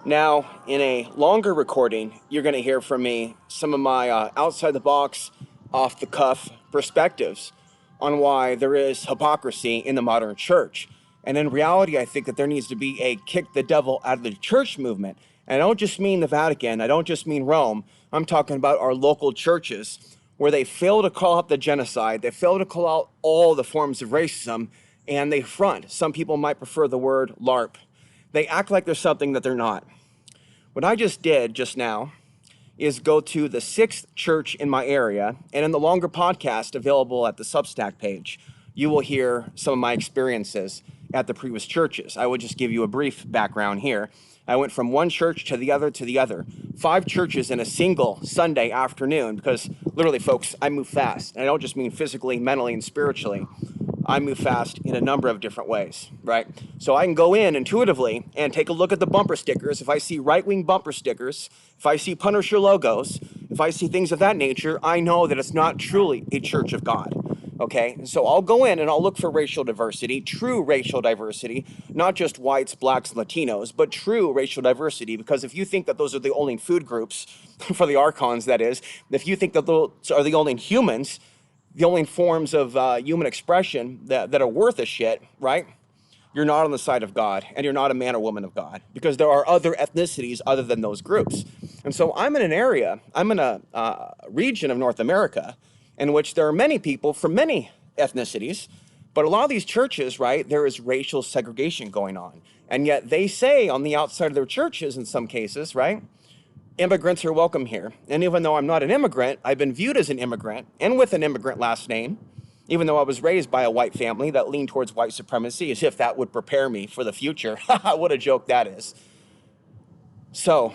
Now, in a longer recording, you're going to hear from me some of my outside the box, off the cuff perspectives on why there is hypocrisy in the modern church. And in reality, I think that there needs to be a kick the devil out of the church movement. And I don't just mean the Vatican, I don't just mean Rome. I'm talking about our local churches where they fail to call out the genocide, they fail to call out all the forms of racism, and they front. Some people might prefer the word LARP. They act like there's something that they're not. What I just did just now is go to the sixth church in my area, and in the longer podcast available at the Substack page, you will hear some of my experiences at the previous churches. I will just give you a brief background here. I went from one church to the other to the other. 5 churches in a single Sunday afternoon, because literally, folks, I move fast. And I don't just mean physically, mentally, and spiritually. I move fast in a number of different ways, right? So I can go in intuitively and take a look at the bumper stickers. If I see right-wing bumper stickers, if I see Punisher logos, if I see things of that nature, I know that it's not truly a church of God, okay? So I'll go in and I'll look for racial diversity, true racial diversity, not just whites, blacks, and Latinos, but true racial diversity, because if you think that those are the only food groups, for the archons that is, if you think that those are the only humans, the only forms of human expression that are worth a shit, right? You're not on the side of God, and you're not a man or woman of God, because there are other ethnicities other than those groups. And so I'm in a region of North America in which there are many people from many ethnicities, but a lot of these churches, right, there is racial segregation going on. And yet they say on the outside of their churches in some cases, right, immigrants are welcome here. And even though I'm not an immigrant, I've been viewed as an immigrant and with an immigrant last name, even though I was raised by a white family that leaned towards white supremacy, as if that would prepare me for the future. What a joke that is. So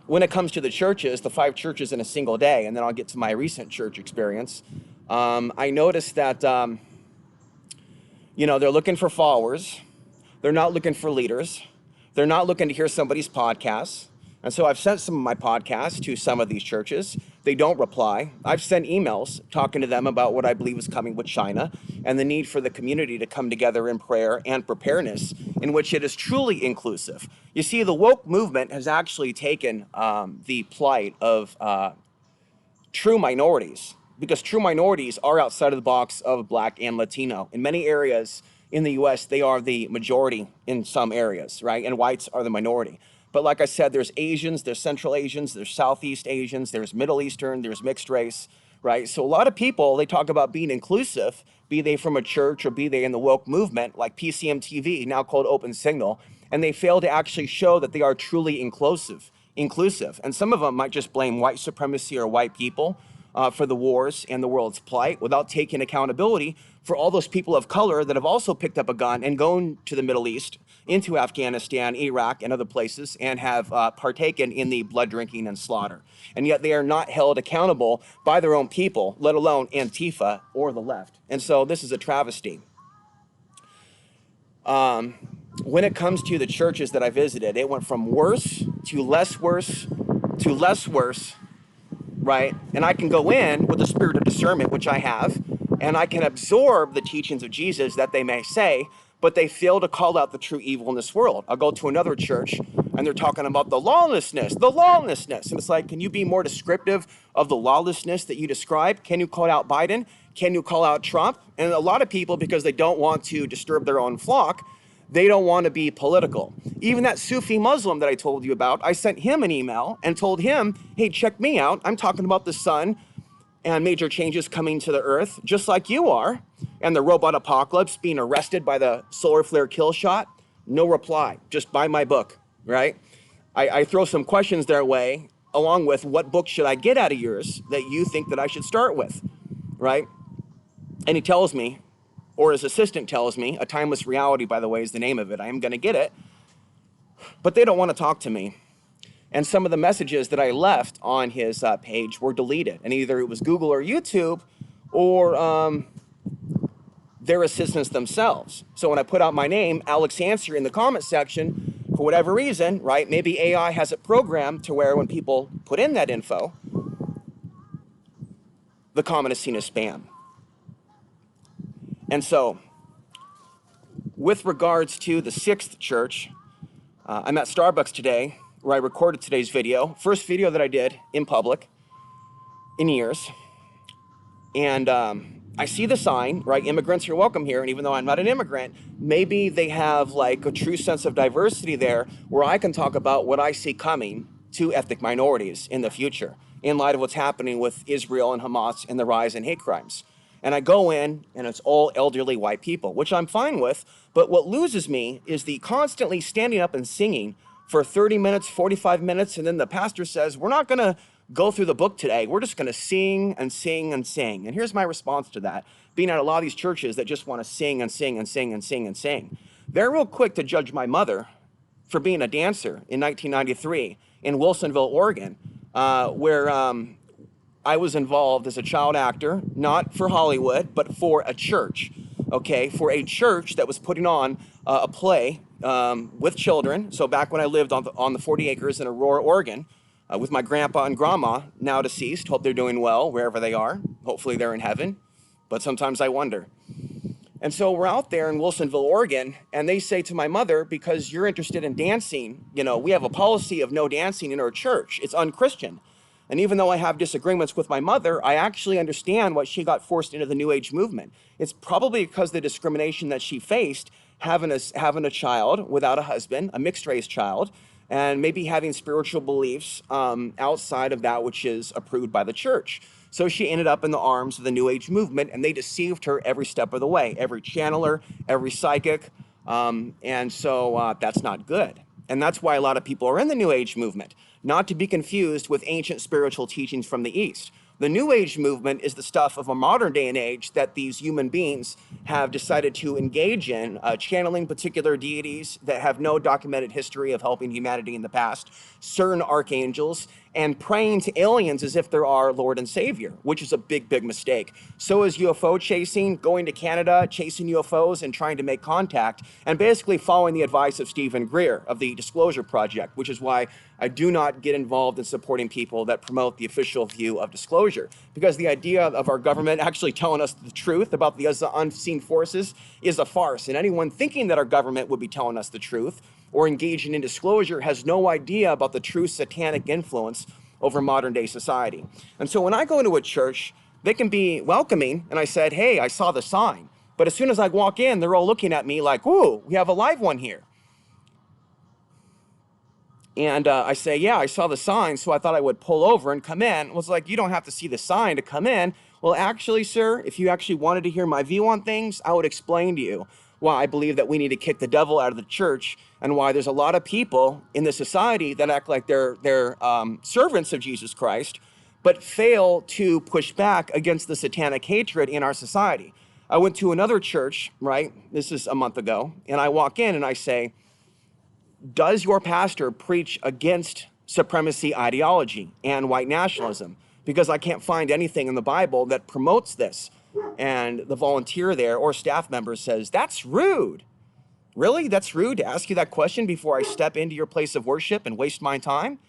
when it comes to the churches, the 5 churches in a single day, and then I'll get to my recent church experience, I noticed that, they're looking for followers. They're not looking for leaders. They're not looking to hear somebody's podcasts. And so I've sent some of my podcasts to some of these churches. They don't reply. I've sent emails talking to them about what I believe is coming with China and the need for the community to come together in prayer and preparedness in which it is truly inclusive. You see, the woke movement has actually taken the plight of true minorities, because true minorities are outside of the box of Black and Latino. In many areas in the U.S., they are the majority in some areas, right? And whites are the minority. But like I said, there's Asians, there's Central Asians, there's Southeast Asians, there's Middle Eastern, there's mixed race, right? So a lot of people, they talk about being inclusive, be they from a church or be they in the woke movement, like PCM TV, now called Open Signal, and they fail to actually show that they are truly inclusive. And some of them might just blame white supremacy or white people for the wars and the world's plight without taking accountability for all those people of color that have also picked up a gun and gone to the Middle East, into Afghanistan, Iraq, and other places, and have partaken in the blood drinking and slaughter. And yet they are not held accountable by their own people, let alone Antifa or the left. And so this is a travesty. When it comes to the churches that I visited, it went from worse to less worse to less worse, right? And I can go in with the spirit of discernment, which I have, and I can absorb the teachings of Jesus that they may say, but they fail to call out the true evil in this world. I'll go to another church, and they're talking about the lawlessness. And it's like, can you be more descriptive of the lawlessness that you describe? Can you call out Biden? Can you call out Trump? And a lot of people, because they don't want to disturb their own flock, they don't want to be political. Even that Sufi Muslim that I told you about, I sent him an email and told him, hey, check me out. I'm talking about the sun and major changes coming to the earth, just like you are, and the robot apocalypse, being arrested by the solar flare kill shot. No reply, just buy my book, right? I throw some questions their way, along with what book should I get out of yours that you think that I should start with, right? And he tells me, or his assistant tells me, A Timeless Reality, by the way, is the name of it. I am going to get it. But they don't want to talk to me. And some of the messages that I left on his page were deleted. And either it was Google or YouTube or their assistants themselves. So when I put out my name, Alex Ansary, in the comment section, for whatever reason, right, maybe AI has it programmed to where when people put in that info, the comment is seen as spam. And so with regards to the sixth church, I'm at Starbucks today, where I recorded today's video. First video that I did in public in years. And I see the sign, right? Immigrants are welcome here. And even though I'm not an immigrant, maybe they have like a true sense of diversity there where I can talk about what I see coming to ethnic minorities in the future in light of what's happening with Israel and Hamas and the rise in hate crimes. And I go in and it's all elderly white people, which I'm fine with. But what loses me is the constantly standing up and singing for 30 minutes, 45 minutes. And then the pastor says, we're not going to go through the book today. We're just going to sing and sing and sing. And here's my response to that. Being at a lot of these churches that just want to sing and sing and sing and sing and sing. They're real quick to judge my mother for being a dancer in 1993 in Wilsonville, Oregon, where I was involved as a child actor, not for Hollywood, but for a church, okay? For a church that was putting on a play with children. So back when I lived on the 40 acres in Aurora, Oregon, with my grandpa and grandma, now deceased. Hope they're doing well wherever they are. Hopefully they're in heaven, but sometimes I wonder. And so we're out there in Wilsonville, Oregon, and they say to my mother, because you're interested in dancing, you know, we have a policy of no dancing in our church. It's unchristian. And even though I have disagreements with my mother, I actually understand why she got forced into the New Age movement. It's probably because of the discrimination that she faced having a child without a husband, a mixed race child, and maybe having spiritual beliefs outside of that which is approved by the church. So she ended up in the arms of the New Age movement, and they deceived her every step of the way, every channeler, every psychic, and so that's not good. And that's why a lot of people are in the New Age movement, not to be confused with ancient spiritual teachings from the East. The New Age movement is the stuff of a modern day and age that these human beings have decided to engage in, channeling particular deities that have no documented history of helping humanity in the past, certain archangels, and praying to aliens as if they're our Lord and Savior, which is a big, big mistake. So is UFO chasing, going to Canada, chasing UFOs and trying to make contact, and basically following the advice of Stephen Greer of the Disclosure Project, which is why I do not get involved in supporting people that promote the official view of disclosure, because the idea of our government actually telling us the truth about the unseen forces is a farce. And anyone thinking that our government would be telling us the truth or engaging in disclosure has no idea about the true satanic influence over modern day society. And so when I go into a church, they can be welcoming, and I said, hey, I saw the sign. But as soon as I walk in, they're all looking at me like, ooh, we have a live one here. And I say, yeah, I saw the sign, so I thought I would pull over and come in. It was like, you don't have to see the sign to come in. Well, actually, sir, if you actually wanted to hear my view on things, I would explain to you why I believe that we need to kick the devil out of the church and why there's a lot of people in the society that act like they're servants of Jesus Christ, but fail to push back against the satanic hatred in our society. I went to another church, right? This is a month ago, and I walk in and I say, does your pastor preach against supremacy ideology and white nationalism? Because I can't find anything in the Bible that promotes this. And the volunteer there or staff member says, that's rude. Really? That's rude to ask you that question before I step into your place of worship and waste my time?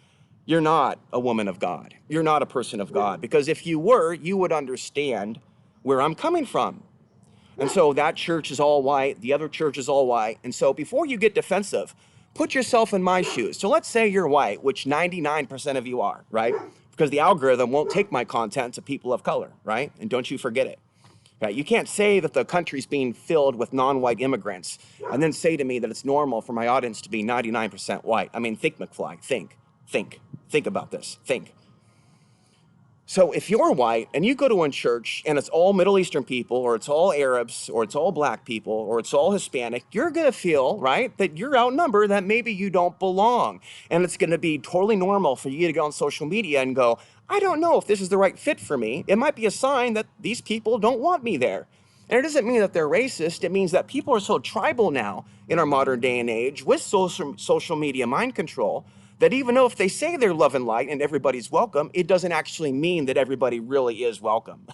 You're not a woman of God. You're not a person of God. Because if you were, you would understand where I'm coming from. And so that church is all white. The other church is all white. And so before you get defensive, put yourself in my shoes. So let's say you're white, which 99% of you are, right? Because the algorithm won't take my content to people of color, right? And don't you forget it. Right? You can't say that the country's being filled with non-white immigrants and then say to me that it's normal for my audience to be 99% white. I mean, think, McFly. Think about this. Think. So if you're white and you go to one church and it's all Middle Eastern people, or it's all Arabs, or it's all black people, or it's all Hispanic, you're going to feel, right, that you're outnumbered, that maybe you don't belong. And it's going to be totally normal for you to go on social media and go, I don't know if this is the right fit for me. It might be a sign that these people don't want me there. And it doesn't mean that they're racist. It means that people are so tribal now in our modern day and age with social media mind control that even though if they say they're love and light and everybody's welcome, it doesn't actually mean that everybody really is welcome.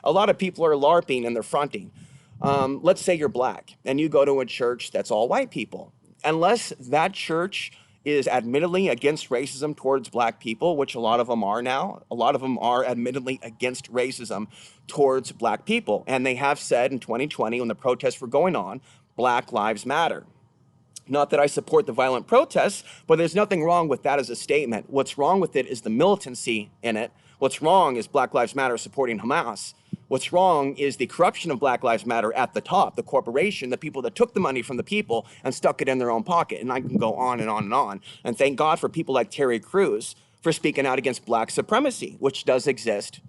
A lot of people are LARPing and they're fronting. Let's say you're black and you go to a church that's all white people. Unless that church is admittedly against racism towards black people, which a lot of them are now. A lot of them are admittedly against racism towards black people. And they have said in 2020, when the protests were going on, Black Lives Matter. Not that I support the violent protests, but there's nothing wrong with that as a statement. What's wrong with it is the militancy in it. What's wrong is Black Lives Matter supporting Hamas. What's wrong is the corruption of Black Lives Matter at the top, the corporation, the people that took the money from the people and stuck it in their own pocket. And I can go on and on and on. And thank God for people like Terry Crews for speaking out against black supremacy, which does exist.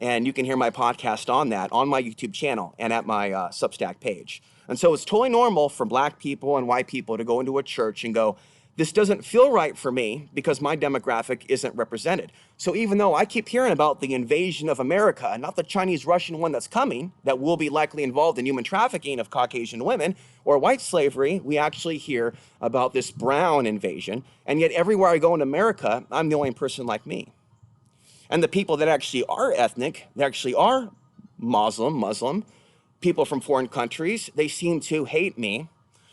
And you can hear my podcast on that on my YouTube channel and at my Substack page. And so it's totally normal for black people and white people to go into a church and go, this doesn't feel right for me because my demographic isn't represented. So even though I keep hearing about the invasion of America, not the Chinese Russian one that's coming, that will be likely involved in human trafficking of Caucasian women or white slavery, we actually hear about this brown invasion. And yet everywhere I go in America, I'm the only person like me. And the people that actually are ethnic, they actually are Muslim, people from foreign countries, they seem to hate me.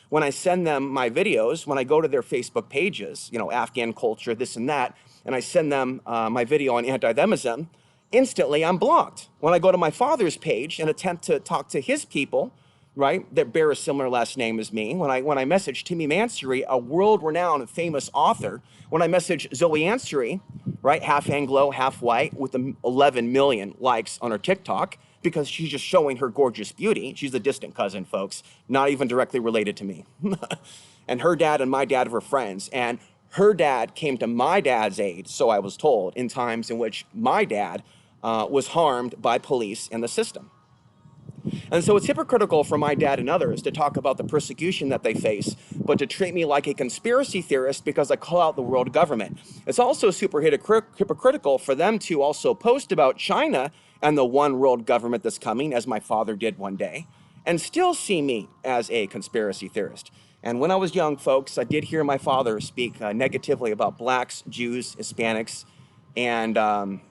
When I send them my videos, when I go to their Facebook pages, Afghan culture, this and that, and I send them my video on anti-Themism, instantly I'm blocked. When I go to my father's page and attempt to talk to his people, right, that bear a similar last name as me, when I message Timmy Ansary, a world-renowned famous author, when I message Zoe Ansary, right, half Anglo, half white, with 11 million likes on her TikTok, because she's just showing her gorgeous beauty. She's a distant cousin, folks, not even directly related to me. And her dad and my dad were friends, and her dad came to my dad's aid, so I was told, in times in which my dad was harmed by police and the system. And so it's hypocritical for my dad and others to talk about the persecution that they face, but to treat me like a conspiracy theorist because I call out the world government. It's also super hypocritical for them to also post about China and the one world government that's coming, as my father did one day, and still see me as a conspiracy theorist. And when I was young, folks, I did hear my father speak negatively about blacks, Jews, Hispanics, and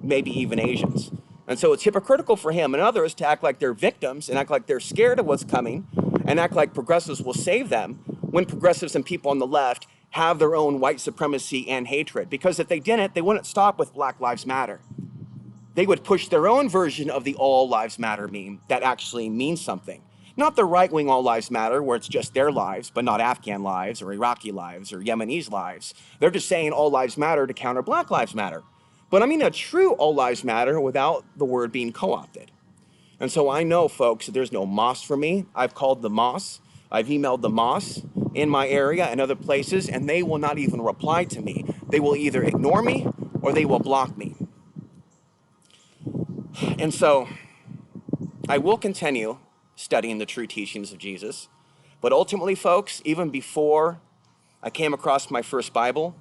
maybe even Asians. And so it's hypocritical for him and others to act like they're victims and act like they're scared of what's coming and act like progressives will save them when progressives and people on the left have their own white supremacy and hatred. Because if they didn't, they wouldn't stop with Black Lives Matter. They would push their own version of the All Lives Matter meme that actually means something. Not the right-wing All Lives Matter, where it's just their lives, but not Afghan lives or Iraqi lives or Yemenis lives. They're just saying All Lives Matter to counter Black Lives Matter. But I mean a true All Lives Matter without the word being co-opted. And so I know, folks, that there's no moss for me. I've called the moss. I've emailed the moss in my area and other places, and they will not even reply to me. They will either ignore me or they will block me. And so I will continue studying the true teachings of Jesus. But ultimately, folks, even before I came across my first Bible,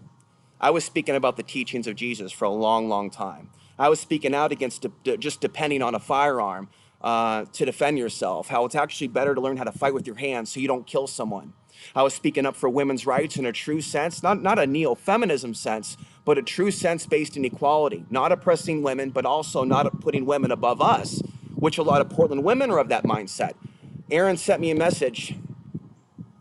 I was speaking about the teachings of Jesus for a long, long time. I was speaking out against just depending on a firearm to defend yourself, how it's actually better to learn how to fight with your hands so you don't kill someone. I was speaking up for women's rights in a true sense, not a neo-feminism sense, but a true sense based in equality, not oppressing women, but also not putting women above us, which a lot of Portland women are of that mindset. Aaron sent me a message.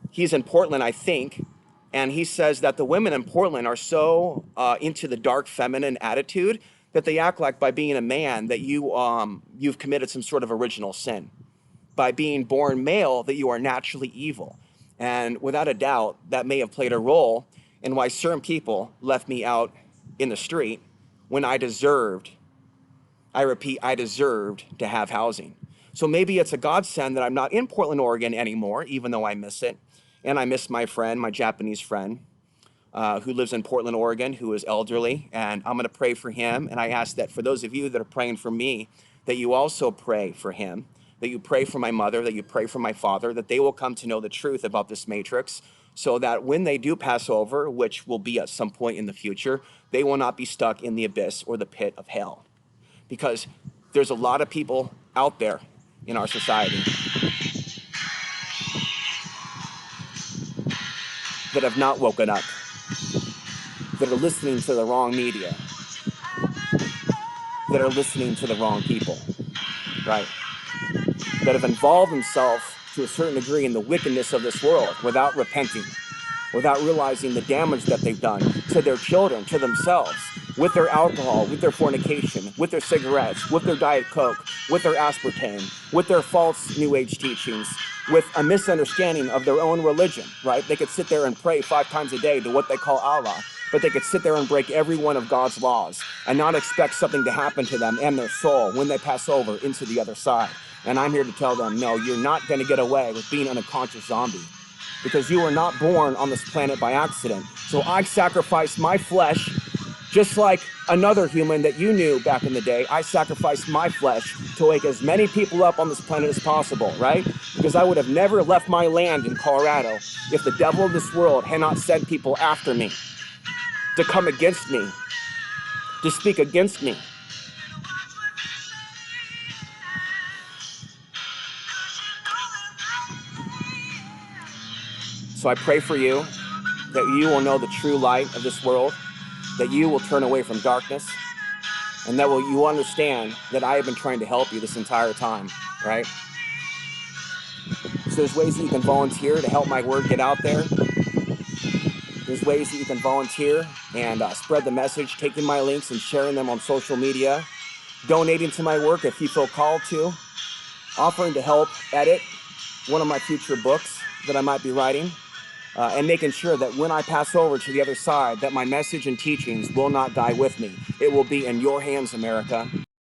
He's in Portland, I think. And he says that the women in Portland are so into the dark feminine attitude that they act like by being a man that you've committed some sort of original sin. By being born male, that you are naturally evil. And without a doubt, that may have played a role in why certain people left me out in the street when I deserved, I repeat, I deserved to have housing. So maybe it's a godsend that I'm not in Portland, Oregon anymore, even though I miss it. And I miss my friend, my Japanese friend, who lives in Portland, Oregon, who is elderly. And I'm going to pray for him. And I ask that for those of you that are praying for me, that you also pray for him, that you pray for my mother, that you pray for my father, that they will come to know the truth about this matrix so that when they do pass over, which will be at some point in the future, they will not be stuck in the abyss or the pit of hell. Because there's a lot of people out there in our society that have not woken up, that are listening to the wrong media, that are listening to the wrong people, right? That have involved themselves to a certain degree in the wickedness of this world without repenting, without realizing the damage that they've done to their children, to themselves, with their alcohol, with their fornication, with their cigarettes, with their Diet Coke, with their aspartame, with their false New Age teachings, with a misunderstanding of their own religion, right? They could sit there and pray 5 times a day to what they call Allah, but they could sit there and break every one of God's laws and not expect something to happen to them and their soul when they pass over into the other side. And I'm here to tell them, no, you're not going to get away with being an unconscious zombie, because you were not born on this planet by accident. So I sacrificed my flesh, just like another human that you knew back in the day. I sacrificed my flesh to wake as many people up on this planet as possible, right? Because I would have never left my land in Colorado if the devil of this world had not sent people after me to come against me, to speak against me. So I pray for you that you will know the true light of this world, that you will turn away from darkness, and that you will understand that I have been trying to help you this entire time, right? So there's ways that you can volunteer to help my word get out there. There's ways that you can volunteer and spread the message, taking my links and sharing them on social media, donating to my work if you feel called to, offering to help edit one of my future books that I might be writing, and making sure that when I pass over to the other side, that my message and teachings will not die with me. It will be in your hands, America.